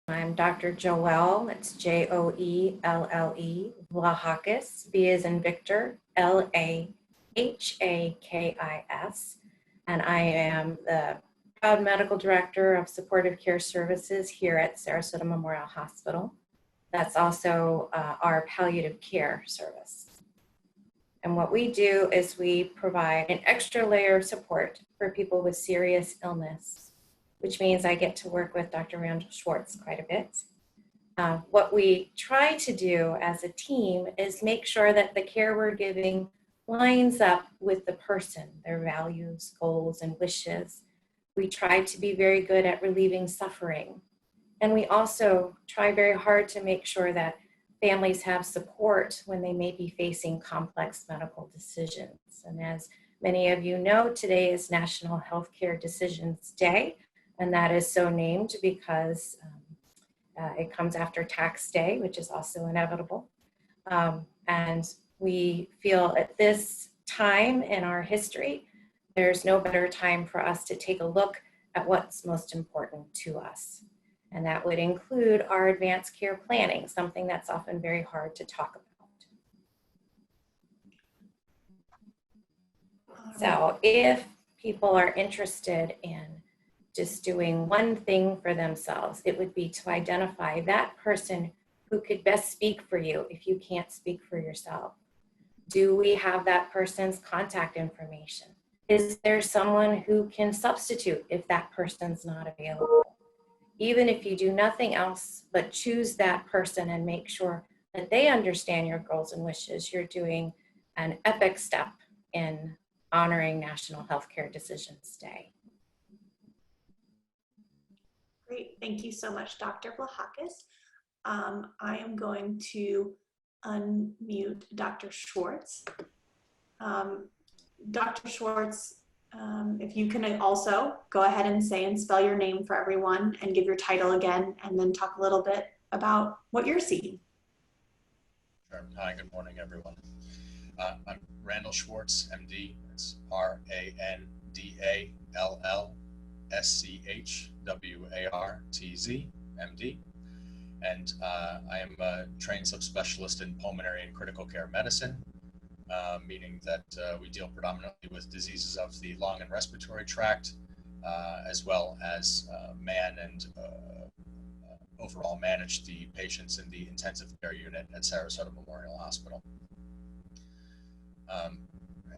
I'm Dr. Joelle, it's Joelle Vlahakis, V as in Victor, Lahakis, and I am the proud medical director of supportive care services here at Sarasota Memorial Hospital. That's also our palliative care service. And what we do is we provide an extra layer of support for people with serious illness, which means I get to work with Dr. Randall Schwartz quite a bit. What we try to do as a team is make sure that the care we're giving lines up with the person, their values, goals, and wishes. We try to be very good at relieving suffering. And we also try very hard to make sure that families have support when they may be facing complex medical decisions. And as many of you know, today is National Healthcare Decisions Day. And that is so named because it comes after tax day, which is also inevitable. And we feel at this time in our history, there's no better time for us to take a look at what's most important to us. And that would include our advanced care planning, something that's often very hard to talk about. So if people are interested in just doing one thing for themselves, it would be to identify that person who could best speak for you if you can't speak for yourself. Do we have that person's contact information? Is there someone who can substitute if that person's not available? Even if you do nothing else but choose that person and make sure that they understand your goals and wishes, you're doing an epic step in honoring National Healthcare Decisions Day. Great, thank you so much, Dr. Vlahakis. I am going to unmute Dr. Schwartz. Dr. Schwartz, if you can also go ahead and say and spell your name for everyone and give your title again, and then talk a little bit about what you're seeing. Sure. Hi, good morning, everyone. I'm Randall Schwartz, MD. It's RANDALLSCHWARTZ, MD. And I am a trained subspecialist in pulmonary and critical care medicine, meaning that we deal predominantly with diseases of the lung and respiratory tract, as well as overall manage the patients in the intensive care unit at Sarasota Memorial Hospital.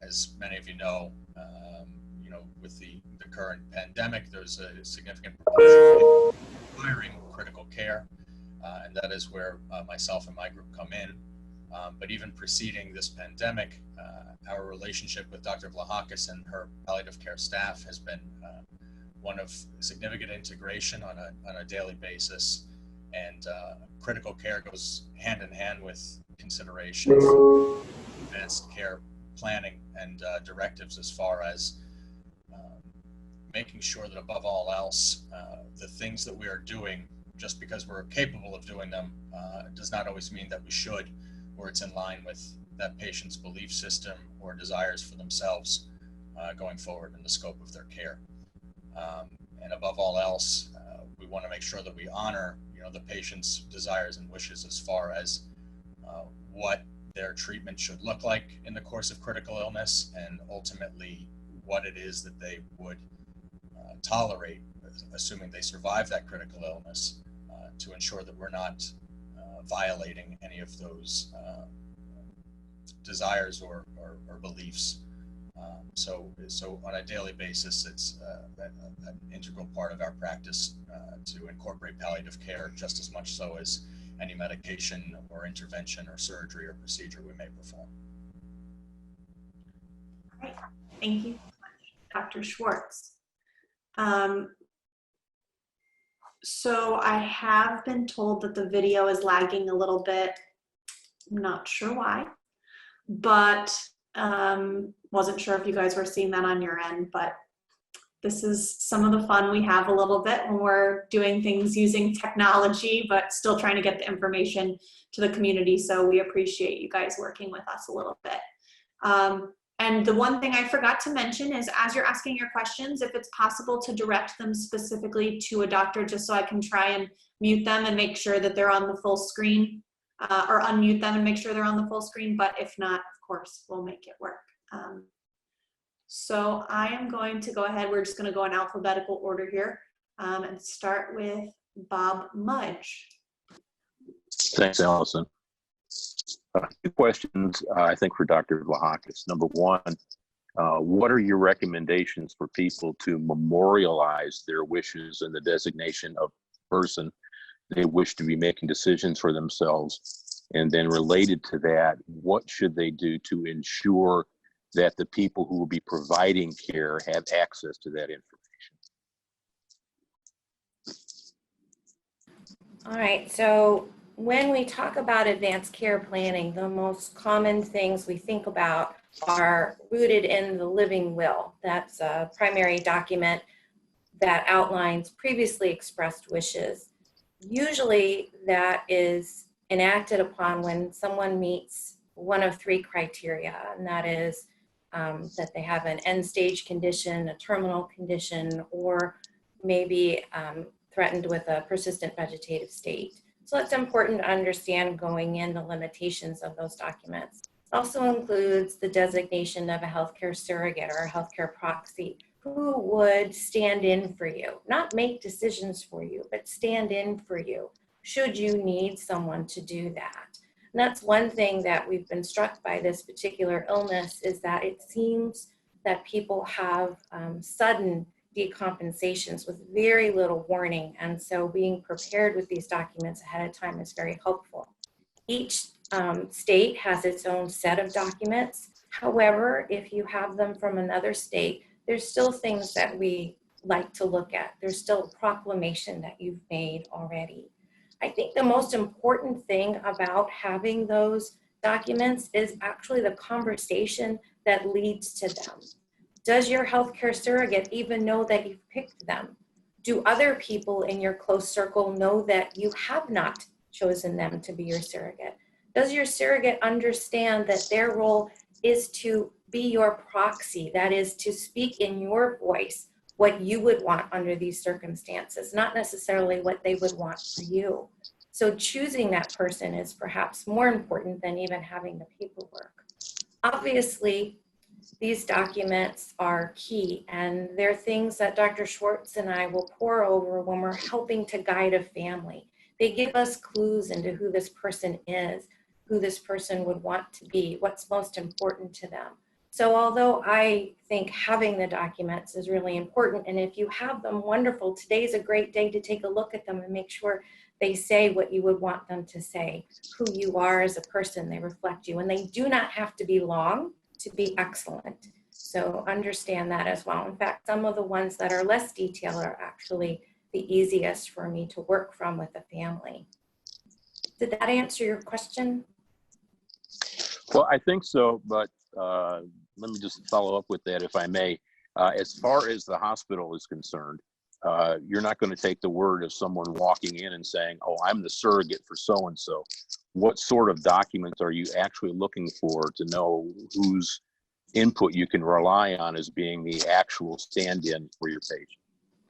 As many of you know, with the current pandemic, there's a significant proportion requiring critical care, and that is where myself and my group come in. But even preceding this pandemic, our relationship with Dr. Vlahakis and her palliative care staff has been one of significant integration on a daily basis, and critical care goes hand in hand with considerations of advanced care planning and directives, as far as making sure that above all else, the things that we are doing, just because we're capable of doing them, does not always mean that we should, or it's in line with that patient's belief system or desires for themselves going forward in the scope of their care. And above all else, we want to make sure that we honor, the patient's desires and wishes as far as what their treatment should look like in the course of critical illness, and ultimately what it is that they would tolerate, assuming they survive that critical illness, to ensure that we're not violating any of those desires or beliefs. So on a daily basis, it's an integral part of our practice to incorporate palliative care, just as much so as any medication or intervention or surgery or procedure we may perform. All right, thank you so much, Dr. Schwartz. So I have been told that the video is lagging a little bit. I'm not sure why, but wasn't sure if you guys were seeing that on your end, but this is some of the fun we have a little bit when we're doing things using technology, but still trying to get the information to the community. So we appreciate you guys working with us a little bit. And the one thing I forgot to mention is as you're asking your questions, if it's possible to direct them specifically to a doctor, just so I can try and mute them and make sure that they're on the full screen, or unmute them and make sure they're on the full screen. But if not, of course, we'll make it work. So I am going to go ahead. We're just going to go in alphabetical order here and start with Bob Mudge. Thanks, Allison. Two questions, I think, for Dr. Vlahakis. Number one, what are your recommendations for people to memorialize their wishes and the designation of person they wish to be making decisions for themselves? And then related to that, what should they do to ensure that the people who will be providing care have access to that information? All right, so when we talk about advanced care planning, the most common things we think about are rooted in the living will. That's a primary document that outlines previously expressed wishes. Usually that is enacted upon when someone meets one of three criteria, and that is that they have an end-stage condition, a terminal condition, or maybe threatened with a persistent vegetative state. So it's important to understand going in the limitations of those documents. It also includes the designation of a healthcare surrogate or a healthcare proxy who would stand in for you, not make decisions for you, but stand in for you should you need someone to do that. And that's one thing that we've been struck by this particular illness, is that it seems that people have sudden decompensations with very little warning. And so being prepared with these documents ahead of time is very helpful. Each state has its own set of documents. However, if you have them from another state, there's still things that we like to look at. There's still a proclamation that you've made already. I think the most important thing about having those documents is actually the conversation that leads to them. Does your healthcare surrogate even know that you've picked them? Do other people in your close circle know that you have not chosen them to be your surrogate? Does your surrogate understand that their role is to be your proxy, that is to speak in your voice what you would want under these circumstances, not necessarily what they would want for you? So choosing that person is perhaps more important than even having the paperwork. Obviously, these documents are key, and they're things that Dr. Schwartz and I will pore over when we're helping to guide a family. They give us clues into who this person is, who this person would want to be, what's most important to them. So although I think having the documents is really important, and if you have them, wonderful, today's a great day to take a look at them and make sure they say what you would want them to say, who you are as a person, they reflect you, and they do not have to be long to be excellent. So understand that as well. In fact, some of the ones that are less detailed are actually the easiest for me to work from with a family. Did that answer your question? Well, I think so, but let me just follow up with that, if I may. As far as the hospital is concerned, you're not going to take the word of someone walking in and saying, oh, I'm the surrogate for so-and-so. What sort of documents are you actually looking for to know whose input you can rely on as being the actual stand-in for your patient?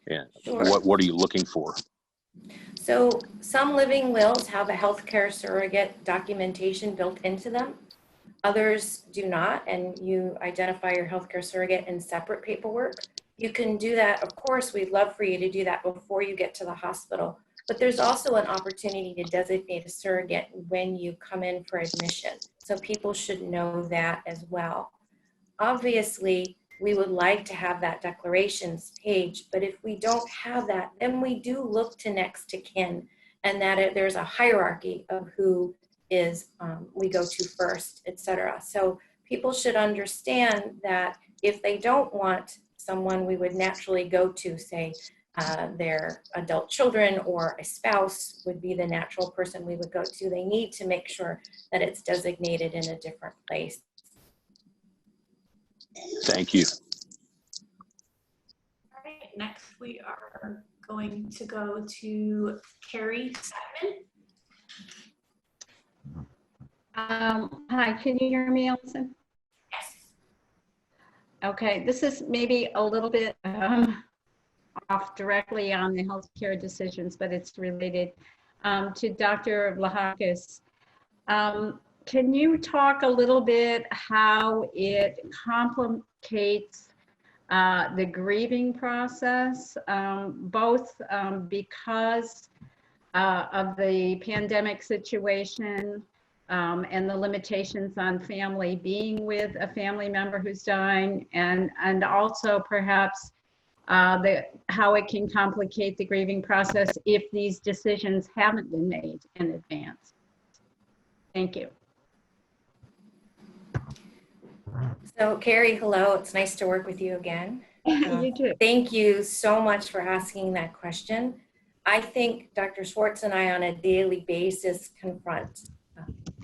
And Sure. what are you looking for? So some living wills have a healthcare surrogate documentation built into them. Others do not, and you identify your healthcare surrogate in separate paperwork. You can do that. Of course, we'd love for you to do that before you get to the hospital, but there's also an opportunity to designate a surrogate when you come in for admission. So people should know that as well. Obviously, we would like to have that declarations page, but if we don't have that, then we do look to next to kin, and that there's a hierarchy of who is we go to first, etc. So people should understand that if they don't want someone we would naturally go to, say their adult children or a spouse would be the natural person we would go to, they need to make sure that it's designated in a different place. Thank you. All right, next we are going to go to Carrie Steadman. Hi, can you hear me, Allison? Yes. Okay, this is maybe a little bit off directly on the healthcare decisions, but it's related to Dr. Vlahakis. Can you talk a little bit how it complicates the grieving process, both because of the pandemic situation and the limitations on family being with a family member who's dying, and also perhaps how it can complicate the grieving process if these decisions haven't been made in advance? Thank you. So Carrie, hello, it's nice to work with you again. You too. Thank you so much for asking that question. I think Dr. Schwartz and I on a daily basis confront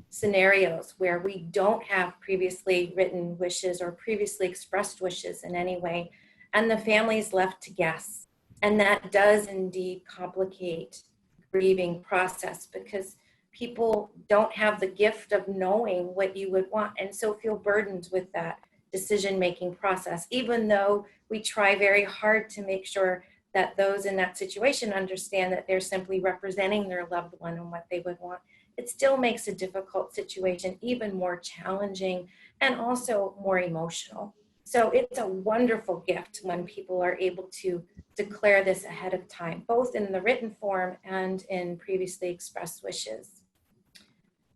scenarios where we don't have previously written wishes or previously expressed wishes in any way, and the family's left to guess. And that does indeed complicate the grieving process because people don't have the gift of knowing what you would want, and so feel burdened with that decision-making process, even though we try very hard to make sure that those in that situation understand that they're simply representing their loved one and what they would want. It still makes a difficult situation even more challenging and also more emotional. So it's a wonderful gift when people are able to declare this ahead of time, both in the written form and in previously expressed wishes.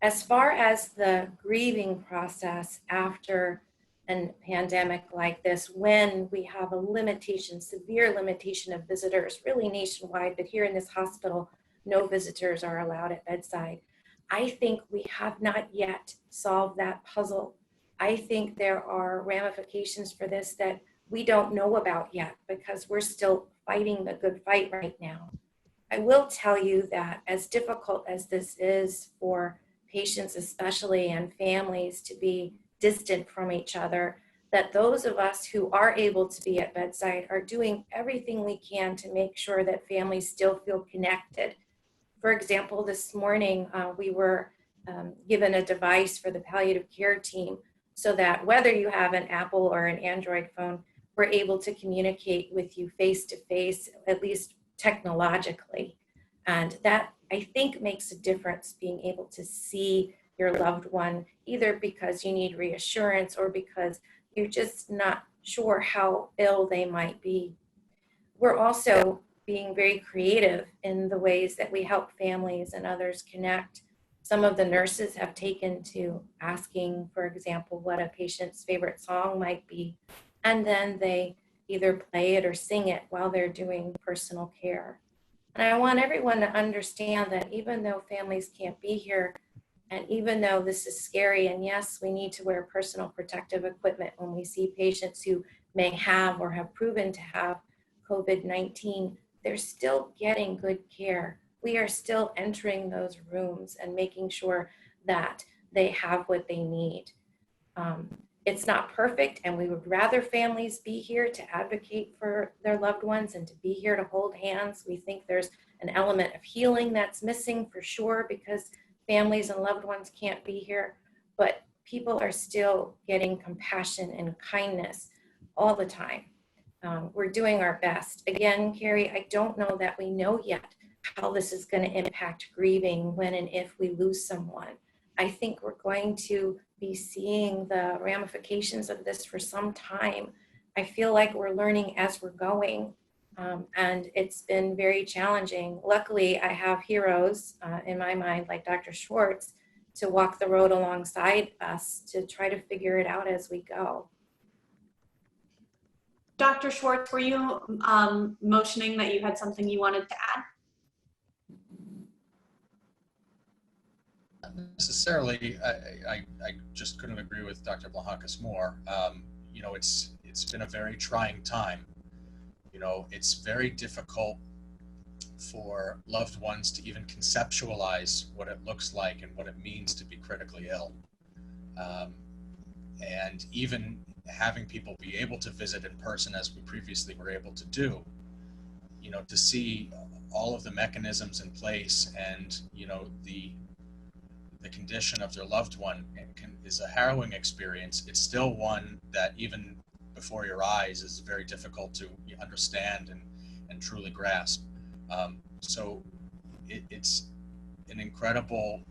As far as the grieving process after a pandemic like this, when we have a limitation, severe limitation of visitors, really nationwide, but here in this hospital, no visitors are allowed at bedside. I think we have not yet solved that puzzle. I think there are ramifications for this that we don't know about yet because we're still fighting the good fight right now. I will tell you that as difficult as this is for patients especially and families to be distant from each other, that those of us who are able to be at bedside are doing everything we can to make sure that families still feel connected. For example, this morning we were given a device for the palliative care team so that whether you have an Apple or an Android phone, we're able to communicate with you face to face, at least technologically. And that, I think, makes a difference, being able to see your loved one, either because you need reassurance or because you're just not sure how ill they might be. We're also being very creative in the ways that we help families and others connect. Some of the nurses have taken to asking, for example, what a patient's favorite song might be, and then they either play it or sing it while they're doing personal care. And I want everyone to understand that even though families can't be here, and even though this is scary, and yes, we need to wear personal protective equipment when we see patients who may have or have proven to have COVID-19, they're still getting good care. We are still entering those rooms and making sure that they have what they need. It's not perfect, and we would rather families be here to advocate for their loved ones and to be here to hold hands. We think there's an element of healing that's missing for sure because families and loved ones can't be here, but people are still getting compassion and kindness all the time. We're doing our best. Again, Carrie, I don't know that we know yet how this is going to impact grieving when and if we lose someone. I think we're going to be seeing the ramifications of this for some time. I feel like we're learning as we're going, and it's been very challenging. Luckily, I have heroes in my mind, like Dr. Schwartz, to walk the road alongside us to try to figure it out as we go. Dr. Schwartz, were you motioning that you had something you wanted to add? Not necessarily. I just couldn't agree with Dr. Vlahakis more. You know, it's been a very trying time. You know, it's very difficult for loved ones to even conceptualize what it looks like and what it means to be critically ill. And even having people be able to visit in person as we previously were able to do, you know, to see all of the mechanisms in place and, you know, the condition of their loved one is a harrowing experience. It's still one that even before your eyes is very difficult to understand and truly grasp. So it's an incredible,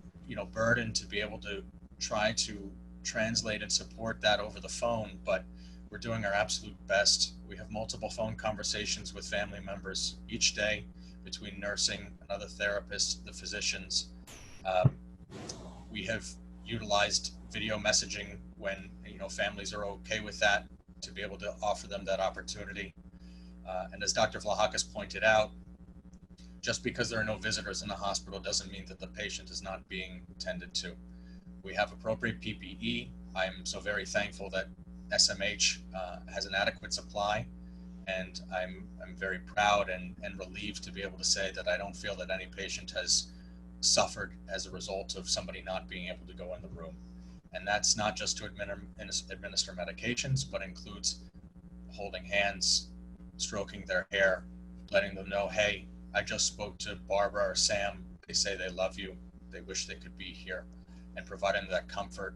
burden to be able to try to translate and support that over the phone, but we're doing our absolute best. We have multiple phone conversations with family members each day between nursing, another therapist, the physicians. We have utilized video messaging when families are okay with that, to be able to offer them that opportunity. And as Dr. Vlahakis pointed out, just because there are no visitors in the hospital doesn't mean that the patient is not being tended to. We have appropriate PPE. I'm so very thankful that SMH has an adequate supply, and I'm very proud and relieved to be able to say that I don't feel that any patient has suffered as a result of somebody not being able to go in the room. And that's not just to administer medications, but includes holding hands, stroking their hair, letting them know, hey, I just spoke to Barbara or Sam. They say they love you. They wish they could be here, and providing that comfort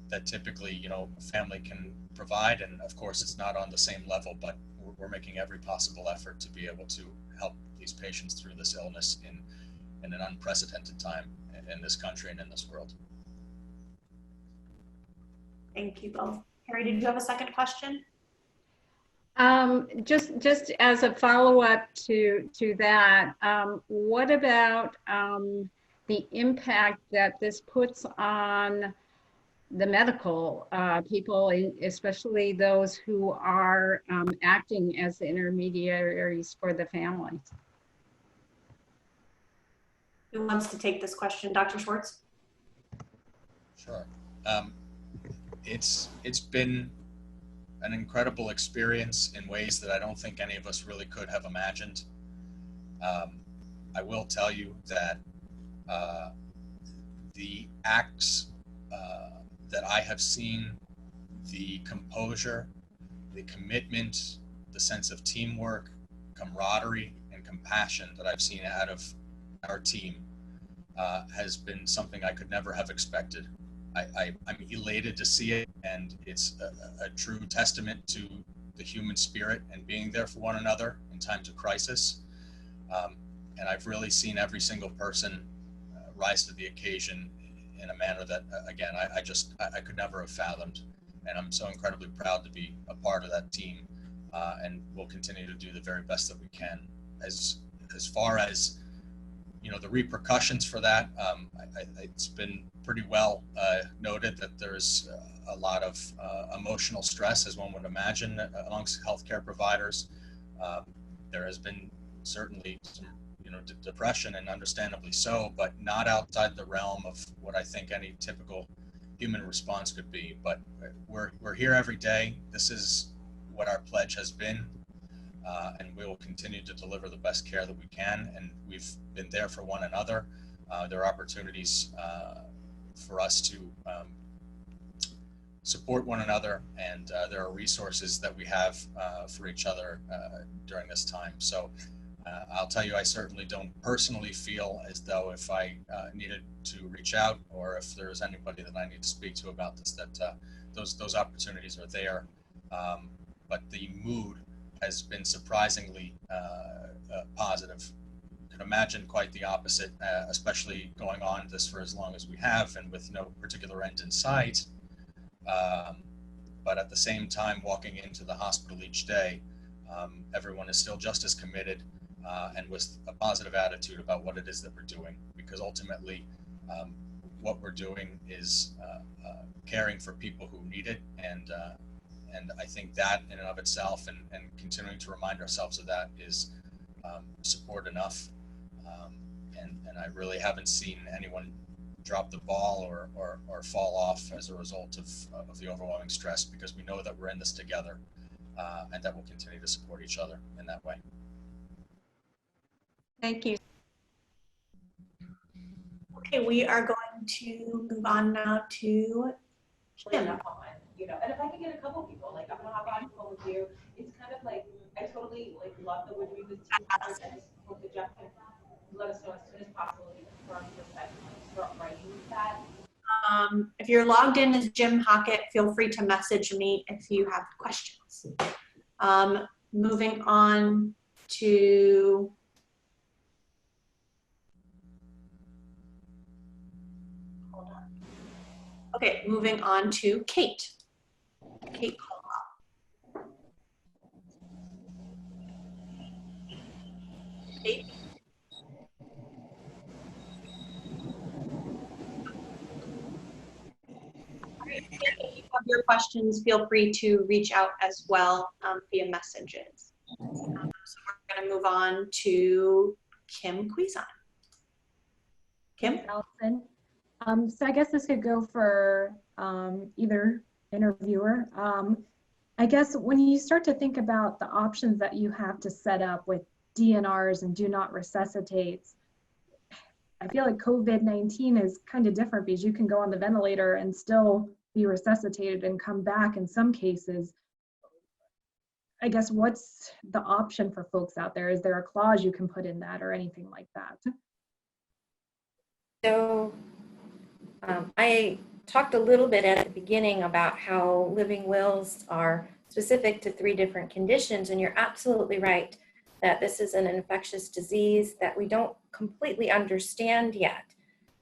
that typically, a family can provide. And of course, it's not on the same level, but we're making every possible effort to be able to help these patients through this illness in an unprecedented time in this country and in this world. Thank you both. Harry, did you have a second question? Just as a follow-up to that, what about the impact that this puts on the medical people, especially those who are acting as the intermediaries for the families? Who wants to take this question? Dr. Schwartz? Sure. It's been an incredible experience in ways that I don't think any of us really could have imagined. I will tell you that the acts that I have seen, the composure, the commitment, the sense of teamwork, camaraderie, and compassion that I've seen out of our team has been something I could never have expected. I'm elated to see it, and it's a true testament to the human spirit and being there for one another in times of crisis. And I've really seen every single person rise to the occasion in a manner that, again, I could never have fathomed. And I'm so incredibly proud to be a part of that team, and we'll continue to do the very best that we can. As far as the repercussions for that, it's been pretty well noted that there's a lot of emotional stress, as one would imagine, amongst healthcare providers. There has been certainly some depression, and understandably so, but not outside the realm of what I think any typical human response could be. But we're here every day. This is what our pledge has been. And we will continue to deliver the best care that we can, and we've been there for one another. There are opportunities for us to support one another, and there are resources that we have for each other during this time. So I'll tell you, I certainly don't personally feel as though if I needed to reach out, or if there's anybody that I need to speak to about this, that those opportunities are there. But the mood has been surprisingly positive. You can imagine quite the opposite, especially going on this for as long as we have and with no particular end in sight. But at the same time, walking into the hospital each day, everyone is still just as committed and with a positive attitude about what it is that we're doing, because ultimately what we're doing is caring for people who need it, and I think that in and of itself, and continuing to remind ourselves of that, is support enough. And I really haven't seen anyone drop the ball or fall off as a result of the overwhelming stress, because we know that we're in this together, and that we'll continue to support each other in that way. Thank you. Okay, we are going to move on now to Jim. And if I can get a couple people, like I'm gonna hop on the phone with you. It's kind of like I totally love that we're doing this team effort, and I just hope that Jeff can let us know as soon as possible to confirm this, that start writing that. If you're logged in as Jim Hockett, feel free to message me if you have questions. Moving on to hold on. Okay, moving on to Kate. Kate Caldwell. Kate? If you have your questions, feel free to reach out as well via messages. So we're going to move on to Kim Cuisin. Kim? Allison. So I guess this could go for either interviewer. I guess when you start to think about the options that you have to set up with DNRs and do not resuscitates, I feel like COVID-19 is kind of different because you can go on the ventilator and still be resuscitated and come back in some cases. I guess what's the option for folks out there? Is there a clause you can put in that or anything like that? So I talked a little bit at the beginning about how living wills are specific to 3 different conditions, and you're absolutely right that this is an infectious disease that we don't completely understand yet,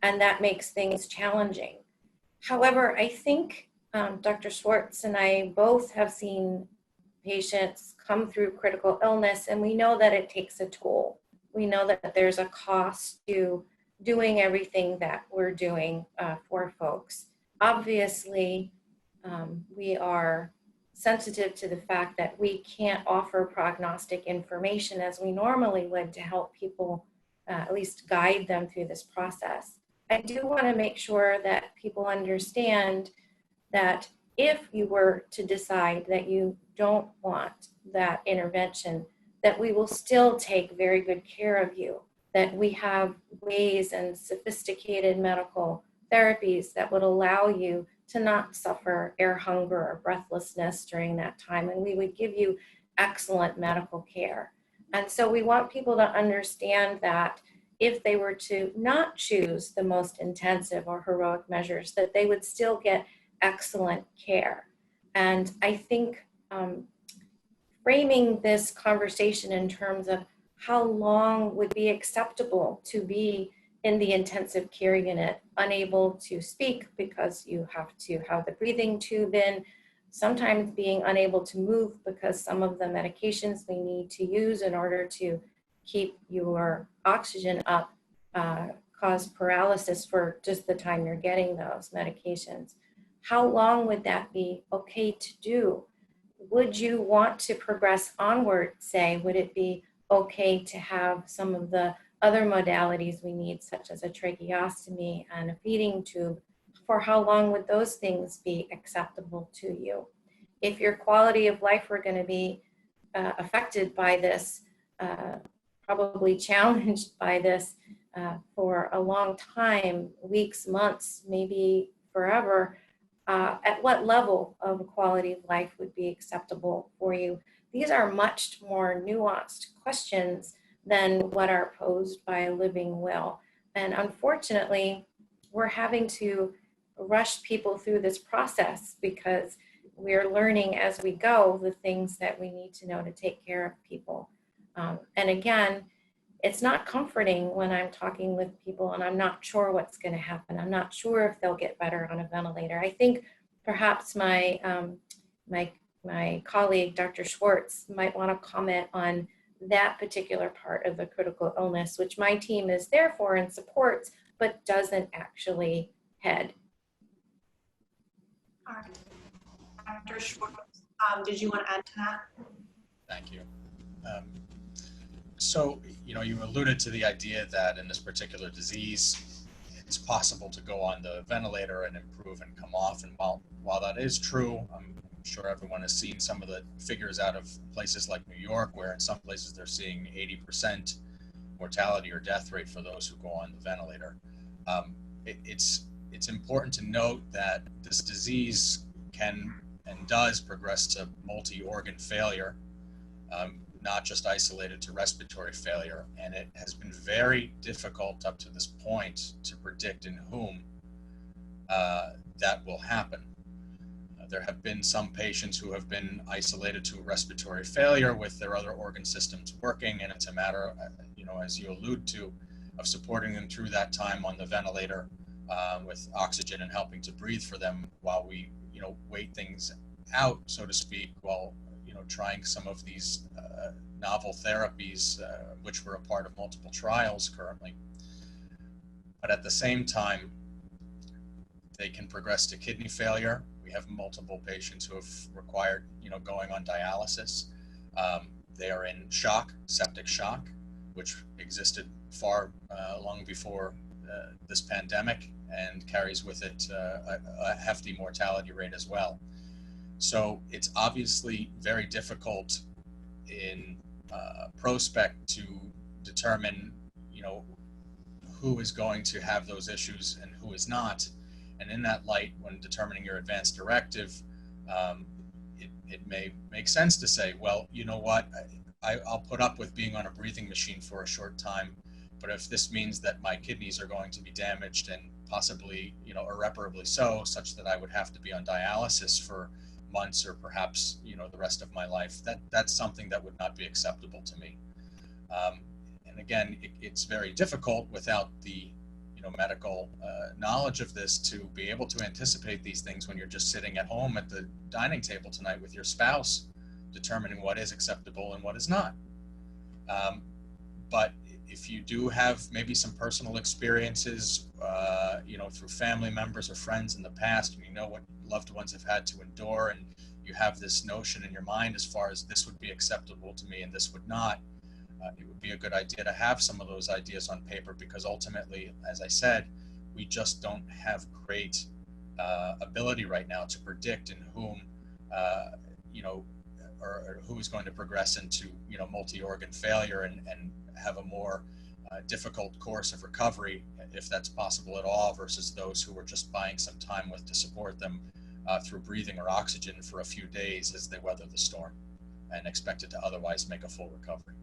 and that makes things challenging. However, I think Dr. Schwartz and I both have seen patients come through critical illness, and we know that it takes a toll. We know that there's a cost to doing everything that we're doing for folks. Obviously, we are sensitive to the fact that we can't offer prognostic information as we normally would to help people, at least guide them through this process. I do want to make sure that people understand that if you were to decide that you don't want that intervention, that we will still take very good care of you, that we have ways and sophisticated medical therapies that would allow you to not suffer air hunger or breathlessness during that time, and we would give you excellent medical care. And so we want people to understand that if they were to not choose the most intensive or heroic measures, that they would still get excellent care. And I think framing this conversation in terms of how long would be acceptable to be in the intensive care unit, unable to speak because you have to have the breathing tube in, sometimes being unable to move because some of the medications we need to use in order to keep your oxygen up cause paralysis for just the time you're getting those medications. How long would that be okay to do? Would you want to progress onward, say? Would it be okay to have some of the other modalities we need, such as a tracheostomy and a feeding tube? For how long would those things be acceptable to you? If your quality of life were going to be affected by this, probably challenged by this for a long time, weeks, months, maybe forever, at what level of quality of life would be acceptable for you? These are much more nuanced questions than what are posed by a living will. And unfortunately, we're having to rush people through this process because we're learning as we go the things that we need to know to take care of people. And again, it's not comforting when I'm talking with people and I'm not sure what's going to happen. I'm not sure if they'll get better on a ventilator. I think perhaps my colleague, Dr. Schwartz, might want to comment on that particular part of the critical illness, which my team is there for and supports, but doesn't actually head. All right. Dr. Schwartz, did you want to add to that? Thank you. So, you alluded to the idea that in this particular disease, it's possible to go on the ventilator and improve and come off. And while that is true, I'm sure everyone has seen some of the figures out of places like New York, where in some places they're seeing 80% mortality or death rate for those who go on the ventilator. It's important to note that this disease can and does progress to multi-organ failure, not just isolated to respiratory failure. And it has been very difficult up to this point to predict in whom that will happen. There have been some patients who have been isolated to respiratory failure with their other organ systems working, and it's a matter, as you allude to, of supporting them through that time on the ventilator with oxygen and helping to breathe for them while we, wait things out, so to speak, while, trying some of these novel therapies, which were a part of multiple trials currently. But at the same time, they can progress to kidney failure. We have multiple patients who have required, going on dialysis. They are in shock, septic shock, which existed far long before this pandemic and carries with it a hefty mortality rate as well. So it's obviously very difficult in prospect to determine, who is going to have those issues and who is not. And in that light, when determining your advance directive, it may make sense to say, well, you know what, I'll put up with being on a breathing machine for a short time, but if this means that my kidneys are going to be damaged and possibly, irreparably so, such that I would have to be on dialysis for months or perhaps, the rest of my life, that's something that would not be acceptable to me. And again, it's very difficult without the medical knowledge of this to be able to anticipate these things when you're just sitting at home at the dining table tonight with your spouse, determining what is acceptable and what is not. But if you do have maybe some personal experiences, through family members or friends in the past, and what loved ones have had to endure, and you have this notion in your mind as far as this would be acceptable to me and this would not, it would be a good idea to have some of those ideas on paper, because ultimately, as I said, we just don't have great ability right now to predict in whom, or who is going to progress into, multi-organ failure and have a more difficult course of recovery, if that's possible at all, versus those who are just buying some time with to support them through breathing or oxygen for a few days as they weather the storm and expected to otherwise make a full recovery.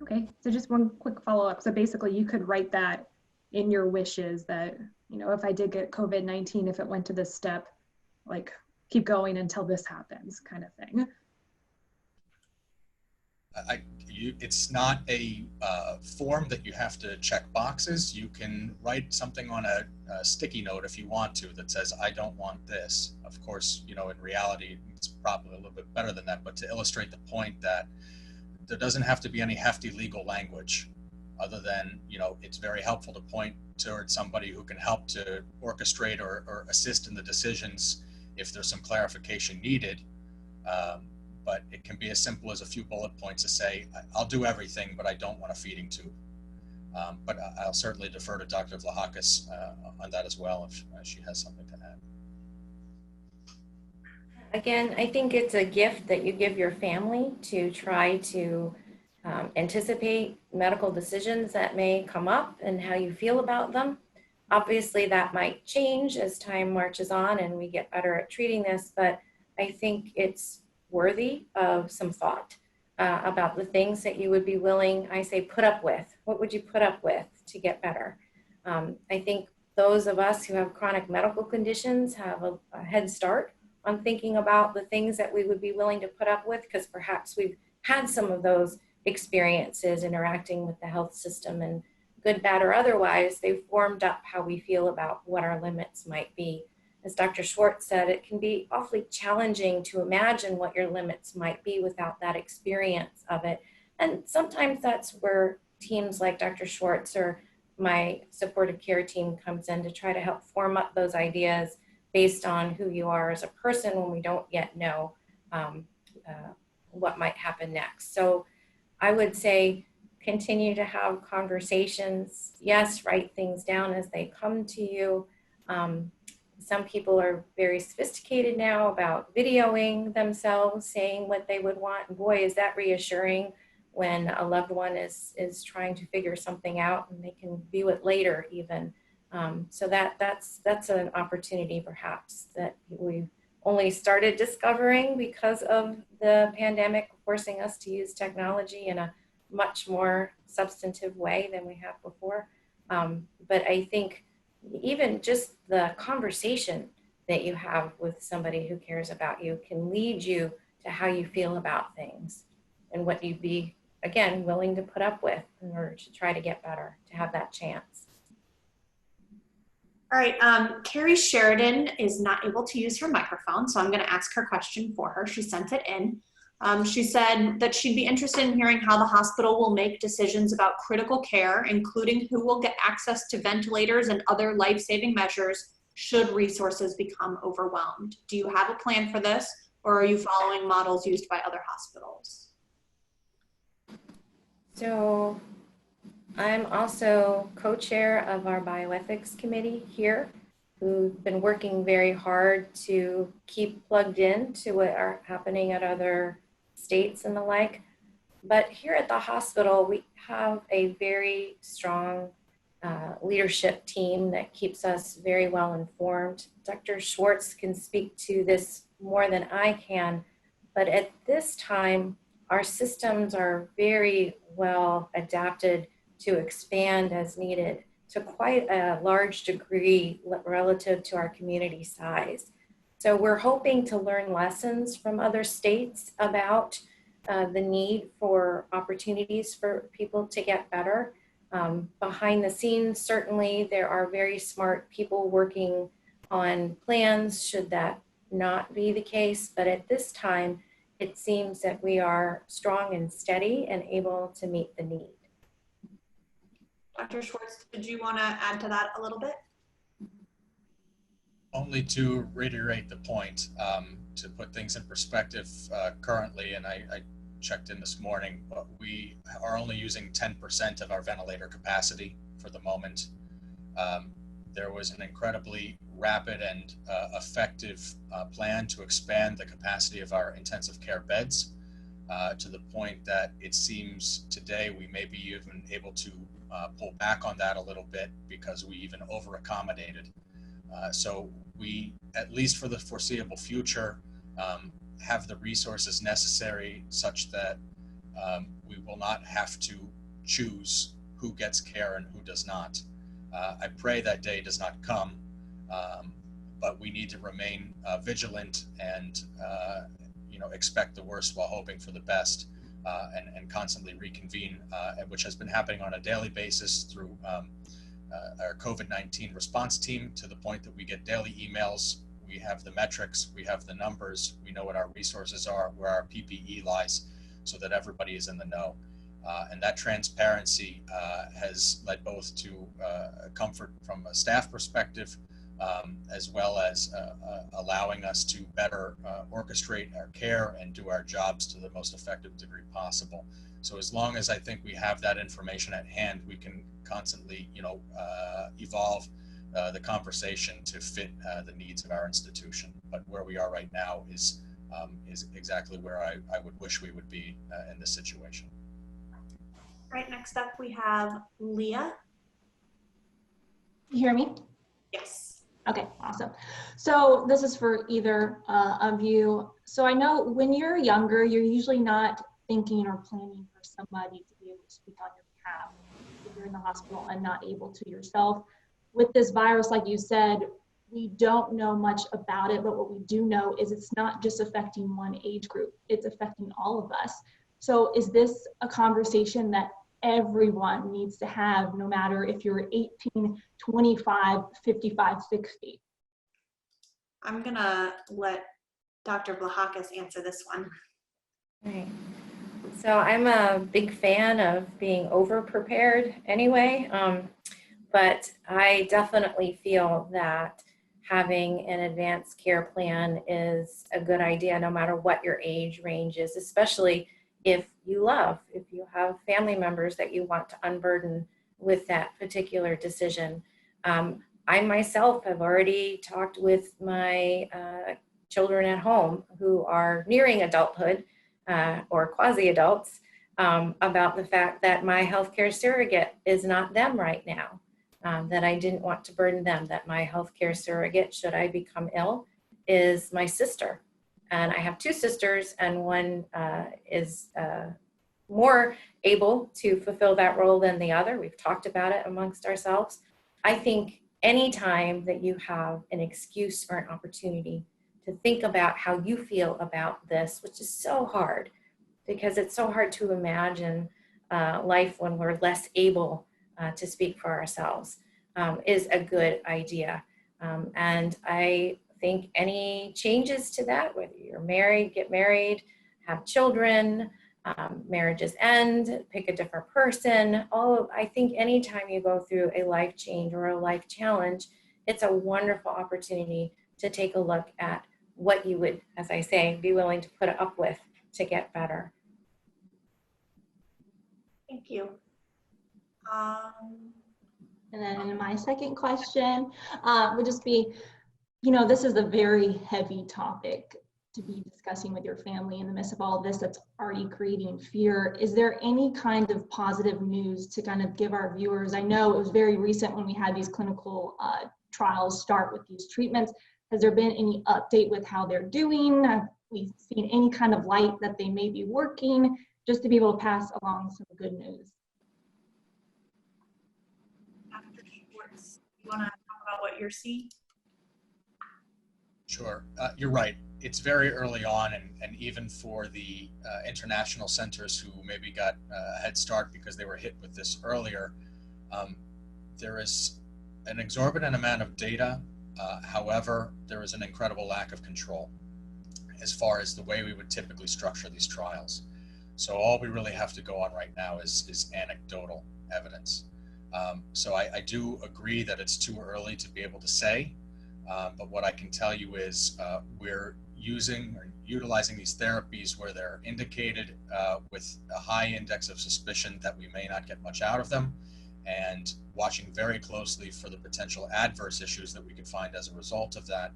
Okay, so just one quick follow-up. So basically you could write that in your wishes that, if I did get COVID-19, if it went to this step, like keep going until this happens kind of thing. It's not a form that you have to check boxes. You can write something on a sticky note if you want to that says, I don't want this. Of course, in reality, it's probably a little bit better than that, but to illustrate the point that there doesn't have to be any hefty legal language other than, it's very helpful to point towards somebody who can help to orchestrate or assist in the decisions if there's some clarification needed. But it can be as simple as a few bullet points to say, I'll do everything, but I don't want a feeding tube. But I'll certainly defer to Dr. Vlahakis on that as well if she has something to add. Again, I think it's a gift that you give your family to try to anticipate medical decisions that may come up and how you feel about them. Obviously, that might change as time marches on and we get better at treating this, but I think it's worthy of some thought about the things that you would be willing, I say, put up with. What would you put up with to get better? I think those of us who have chronic medical conditions have a head start on thinking about the things that we would be willing to put up with, because perhaps we've had some of those experiences interacting with the health system, and good, bad, or otherwise, they've formed up how we feel about what our limits might be. As Dr. Schwartz said, it can be awfully challenging to imagine what your limits might be without that experience of it. And sometimes that's where teams like Dr. Schwartz or my supportive care team comes in to try to help form up those ideas based on who you are as a person when we don't yet know what might happen next. So I would say continue to have conversations. Yes, write things down as they come to you. Some people are very sophisticated now about videoing themselves, saying what they would want. And boy, is that reassuring when a loved one is trying to figure something out and they can view it later even. So that's an opportunity perhaps that we've only started discovering because of the pandemic forcing us to use technology in a much more substantive way than we have before. But I think even just the conversation that you have with somebody who cares about you can lead you to how you feel about things and what you'd be, again, willing to put up with in order to try to get better, to have that chance. All right, Carrie Sheridan is not able to use her microphone, so I'm going to ask her question for her. She sent it in. She said that she'd be interested in hearing how the hospital will make decisions about critical care, including who will get access to ventilators and other life-saving measures should resources become overwhelmed. Do you have a plan for this, or are you following models used by other hospitals? So I'm also co-chair of our bioethics committee here, who've been working very hard to keep plugged in to what are happening at other states and the like. But here at the hospital, we have a very strong leadership team that keeps us very well informed. Dr. Schwartz can speak to this more than I can, but at this time, our systems are very well adapted to expand as needed to quite a large degree relative to our community size. So we're hoping to learn lessons from other states about the need for opportunities for people to get better. Behind the scenes, certainly there are very smart people working on plans should that not be the case, but at this time, it seems that we are strong and steady and able to meet the need. Dr. Schwartz, did you want to add to that a little bit? Only to reiterate the point, to put things in perspective currently, and I checked in this morning, but we are only using 10% of our ventilator capacity for the moment. There was an incredibly rapid and effective plan to expand the capacity of our intensive care beds to the point that it seems today we may be even able to pull back on that a little bit because we even over accommodated. So we, at least for the foreseeable future, have the resources necessary such that we will not have to choose who gets care and who does not. I pray that day does not come, but we need to remain vigilant and expect the worst while hoping for the best, and constantly reconvene, which has been happening on a daily basis through our COVID-19 response team, to the point that we get daily emails. We have the metrics, we have the numbers, we know what our resources are, where our PPE lies, so that everybody is in the know. And that transparency has led both to comfort from a staff perspective, as well as allowing us to better orchestrate our care and do our jobs to the most effective degree possible. So as long as I think we have that information at hand, we can constantly, evolve the conversation to fit the needs of our institution. But where we are right now is exactly where I would wish we would be in this situation. All right, next up we have Lia. You hear me? Yes. Okay, awesome. So this is for either of you. So I know when you're younger, you're usually not thinking or planning for somebody to be able to speak on your behalf if you're in the hospital and not able to yourself. With this virus, like you said, we don't know much about it, but what we do know is it's not just affecting one age group, it's affecting all of us. So is this a conversation that everyone needs to have, no matter if you're 18, 25, 55, 60? I'm gonna let Dr. Vlahakis answer this one. Right. So I'm a big fan of being over-prepared anyway, but I definitely feel that having an advanced care plan is a good idea no matter what your age range is, especially if you have family members that you want to unburden with that particular decision. I myself have already talked with my children at home who are nearing adulthood or quasi-adults about the fact that my healthcare surrogate is not them right now, that I didn't want to burden them, that my healthcare surrogate, should I become ill, is my sister. And I have two sisters, and one is more able to fulfill that role than the other. We've talked about it amongst ourselves. I think anytime that you have an excuse or an opportunity to think about how you feel about this, which is so hard, because it's so hard to imagine life when we're less able to speak for ourselves, is a good idea. And I think any changes to that, whether you're married, get married, have children, marriages end, pick a different person, I think anytime you go through a life change or a life challenge, it's a wonderful opportunity to take a look at what you would, as I say, be willing to put up with to get better. Thank you. And then my second question would just be, this is a very heavy topic to be discussing with your family in the midst of all of this that's already creating fear. Is there any kind of positive news to kind of give our viewers? I know it was very recent when we had these clinical trials start with these treatments. Has there been any update with how they're doing? Have we seen any kind of light that they may be working, just to be able to pass along some good news? Dr. Schwartz, you want to talk about what you're seeing? Sure. You're right. It's very early on, and even for the international centers who maybe got a head start because they were hit with this earlier, there is an exorbitant amount of data. However, there is an incredible lack of control as far as the way we would typically structure these trials. So all we really have to go on right now is anecdotal evidence. So I do agree that it's too early to be able to say, but what I can tell you is we're using or utilizing these therapies where they're indicated with a high index of suspicion that we may not get much out of them, and watching very closely for the potential adverse issues that we could find as a result of that,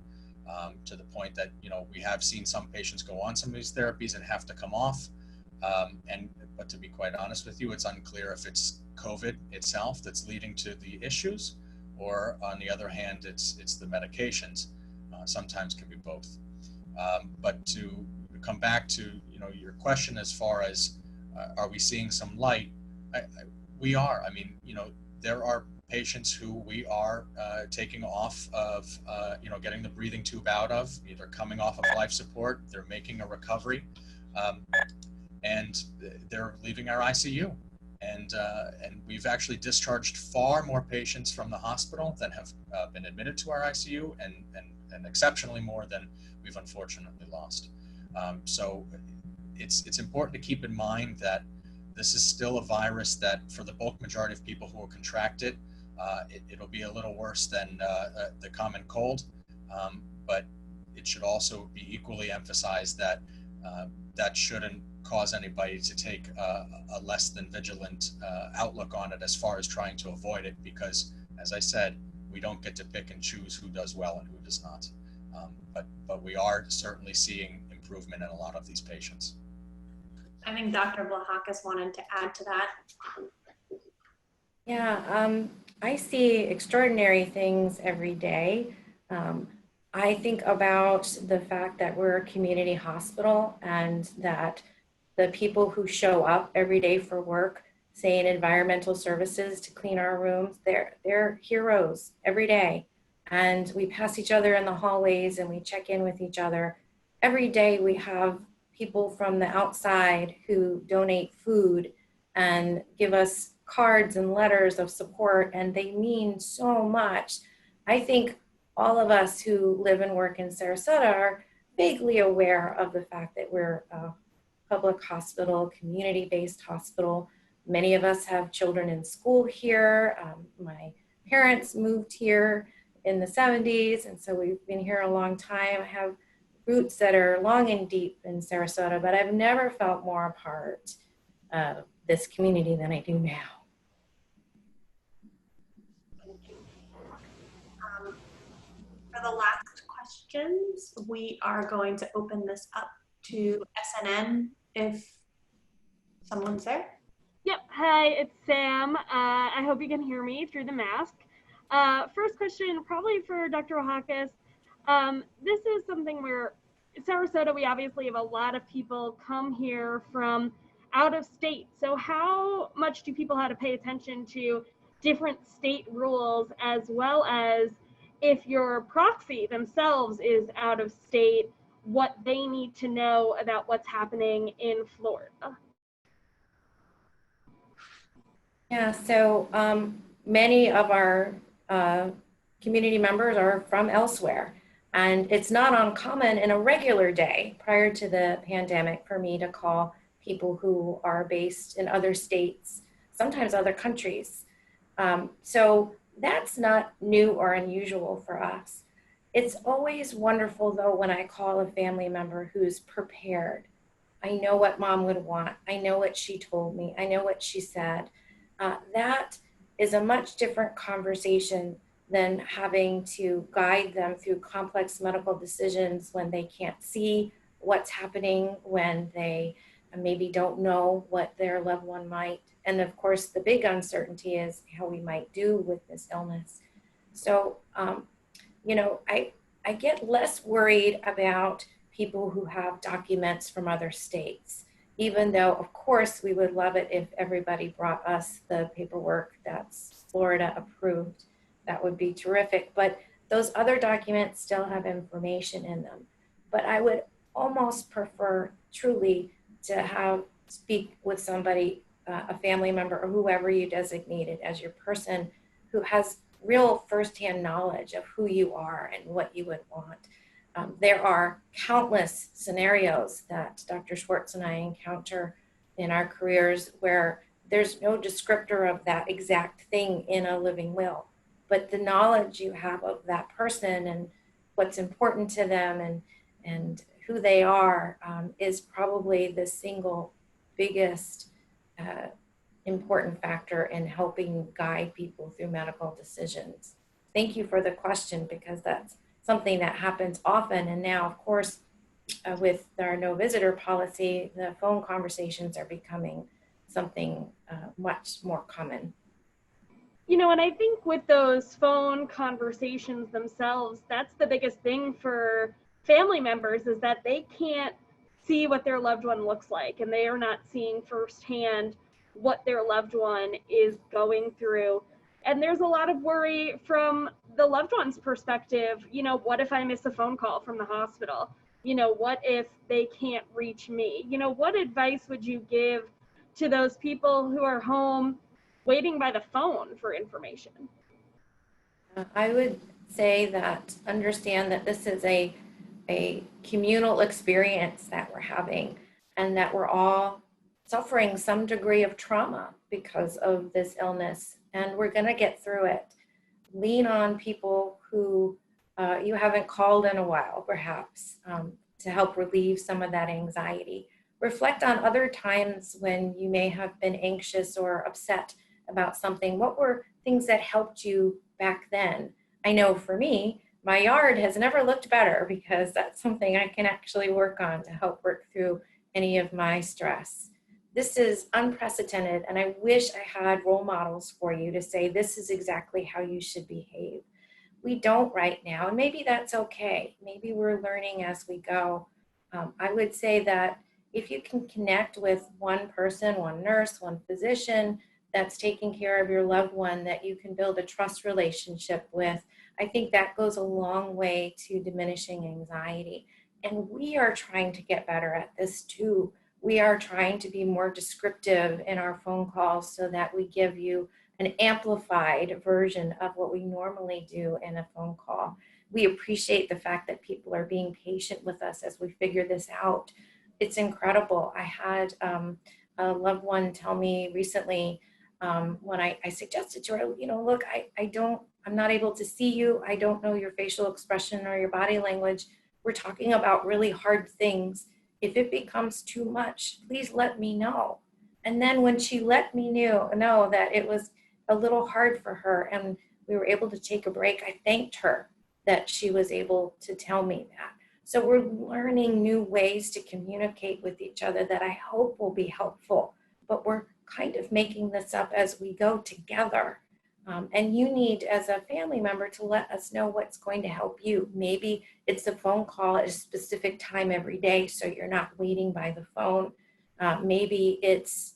to the point that, we have seen some patients go on some of these therapies and have to come off. But to be quite honest with you, it's unclear if it's COVID itself that's leading to the issues, or on the other hand, it's the medications. Sometimes can be both. But to come back to your question as far as are we seeing some light? We are. I mean, there are patients who we are taking off of, getting the breathing tube out of, either coming off of life support, they're making a recovery, and they're leaving our ICU. And we've actually discharged far more patients from the hospital than have been admitted to our ICU, and exceptionally more than we've unfortunately lost. So it's important to keep in mind that this is still a virus that, for the bulk majority of people who will contract it, it'll be a little worse than the common cold, but it should also be equally emphasized that that shouldn't cause anybody to take a less than vigilant outlook on it as far as trying to avoid it, because, as I said, we don't get to pick and choose who does well and who does not. But we are certainly seeing improvement in a lot of these patients. I think Dr. Vlahakis wanted to add to that. Yeah, I see extraordinary things every day. I think about the fact that we're a community hospital, and that the people who show up every day for work, say in environmental services to clean our rooms, they're heroes every day. And we pass each other in the hallways and we check in with each other. Every day we have people from the outside who donate food and give us cards and letters of support, and they mean so much. I think all of us who live and work in Sarasota are vaguely aware of the fact that we're a public hospital, community-based hospital. Many of us have children in school here. My parents moved here in the 70s, and so we've been here a long time. I have roots that are long and deep in Sarasota, but I've never felt more a part of this community than I do now. For the last questions, we are going to open this up to SNN if someone's there. Yep. Hi, it's Sam. I hope you can hear me through the mask. First question, probably for Dr. Vlahakis. This is something where in Sarasota, we obviously have a lot of people come here from out of state. So how much do people have to pay attention to different state rules, as well as if your proxy themselves is out of state, what they need to know about what's happening in Florida? Yeah, so many of our community members are from elsewhere, and it's not uncommon in a regular day prior to the pandemic for me to call people who are based in other states, sometimes other countries. So that's not new or unusual for us. It's always wonderful though when I call a family member who's prepared. I know what mom would want. I know what she told me. I know what she said. That is a much different conversation than having to guide them through complex medical decisions when they can't see what's happening, when they maybe don't know what their loved one might. And of course, the big uncertainty is how we might do with this illness. So, you know, I get less worried about people who have documents from other states, even though, of course, we would love it if everybody brought us the paperwork that's Florida approved. That would be terrific. But those other documents still have information in them. But I would almost prefer truly to speak with somebody, a family member or whoever you designated as your person, who has real firsthand knowledge of who you are and what you would want. There are countless scenarios that Dr. Schwartz and I encounter in our careers where there's no descriptor of that exact thing in a living will, but the knowledge you have of that person and what's important to them and who they are is probably the single biggest important factor in helping guide people through medical decisions. Thank you for the question, because that's something that happens often. And now, of course, with our no visitor policy, the phone conversations are becoming something much more common. You know, and I think with those phone conversations themselves, that's the biggest thing for family members, is that they can't see what their loved one looks like, and they are not seeing firsthand what their loved one is going through. And there's a lot of worry from the loved one's perspective. You know, what if I miss a phone call from the hospital? You know, what if they can't reach me? You know, what advice would you give to those people who are home waiting by the phone for information? I would say that understand that this is a communal experience that we're having, and that we're all suffering some degree of trauma because of this illness, and we're going to get through it. Lean on people who you haven't called in a while, perhaps, to help relieve some of that anxiety. Reflect on other times when you may have been anxious or upset about something. What were things that helped you back then? I know for me, my yard has never looked better, because that's something I can actually work on to help work through any of my stress. This is unprecedented, and I wish I had role models for you to say, this is exactly how you should behave. We don't right now, and maybe that's okay. Maybe we're learning as we go. I would say that if you can connect with one person, one nurse, one physician that's taking care of your loved one that you can build a trust relationship with, I think that goes a long way to diminishing anxiety. And we are trying to get better at this too. We are trying to be more descriptive in our phone calls so that we give you an amplified version of what we normally do in a phone call. We appreciate the fact that people are being patient with us as we figure this out. It's incredible. I had a loved one tell me recently when I suggested to her, you know, look, I'm not able to see you. I don't know your facial expression or your body language. We're talking about really hard things. If it becomes too much, please let me know. And then when she let me know that it was a little hard for her and we were able to take a break, I thanked her that she was able to tell me that. So we're learning new ways to communicate with each other that I hope will be helpful, but we're kind of making this up as we go together. And you need, as a family member, to let us know what's going to help you. Maybe it's a phone call at a specific time every day, so you're not waiting by the phone. Maybe it's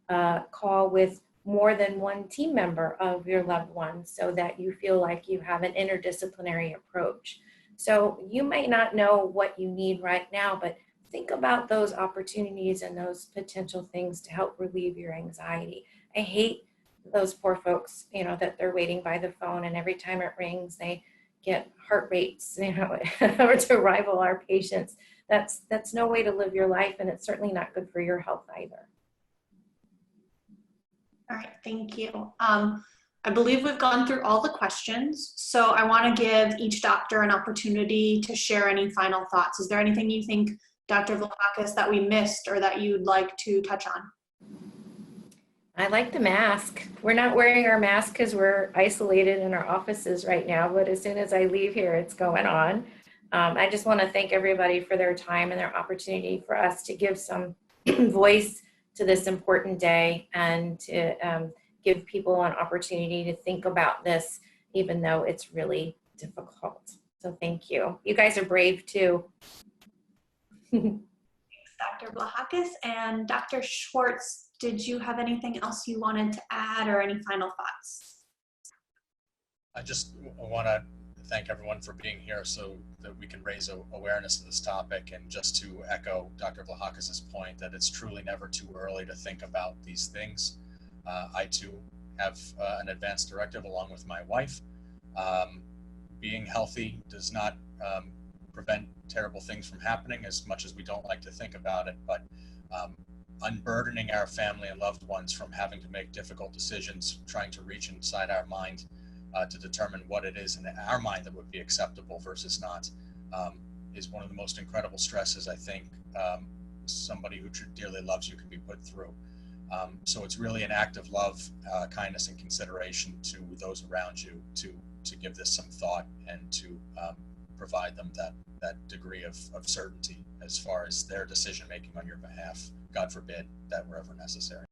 a call with more than one team member of your loved one so that you feel like you have an interdisciplinary approach. So you might not know what you need right now, but think about those opportunities and those potential things to help relieve your anxiety. I hate those poor folks, you know, that they're waiting by the phone and every time it rings, they get heart rates, you know, or to rival our patients. That's no way to live your life, and it's certainly not good for your health either. All right, thank you. I believe we've gone through all the questions, so I want to give each doctor an opportunity to share any final thoughts. Is there anything you think, Dr. Vlahakis, that we missed or that you'd like to touch on? I like the mask. We're not wearing our mask because we're isolated in our offices right now, but as soon as I leave here, it's going on. I just want to thank everybody for their time and their opportunity for us to give some voice to this important day and to give people an opportunity to think about this, even though it's really difficult. So thank you. You guys are brave too. Thanks, Dr. Vlahakis. And Dr. Schwartz, did you have anything else you wanted to add or any final thoughts? I just want to thank everyone for being here so that we can raise awareness of this topic, and just to echo Dr. Vlahakis' point that it's truly never too early to think about these things. I too have an advance directive along with my wife. Being healthy does not prevent terrible things from happening, as much as we don't like to think about it, but unburdening our family and loved ones from having to make difficult decisions, trying to reach inside our mind to determine what it is in our mind that would be acceptable versus not, is one of the most incredible stresses I think somebody who dearly loves you can be put through. So it's really an act of love, kindness, and consideration to those around you to give this some thought and to provide them that degree of certainty as far as their decision making on your behalf. God forbid that were ever necessary.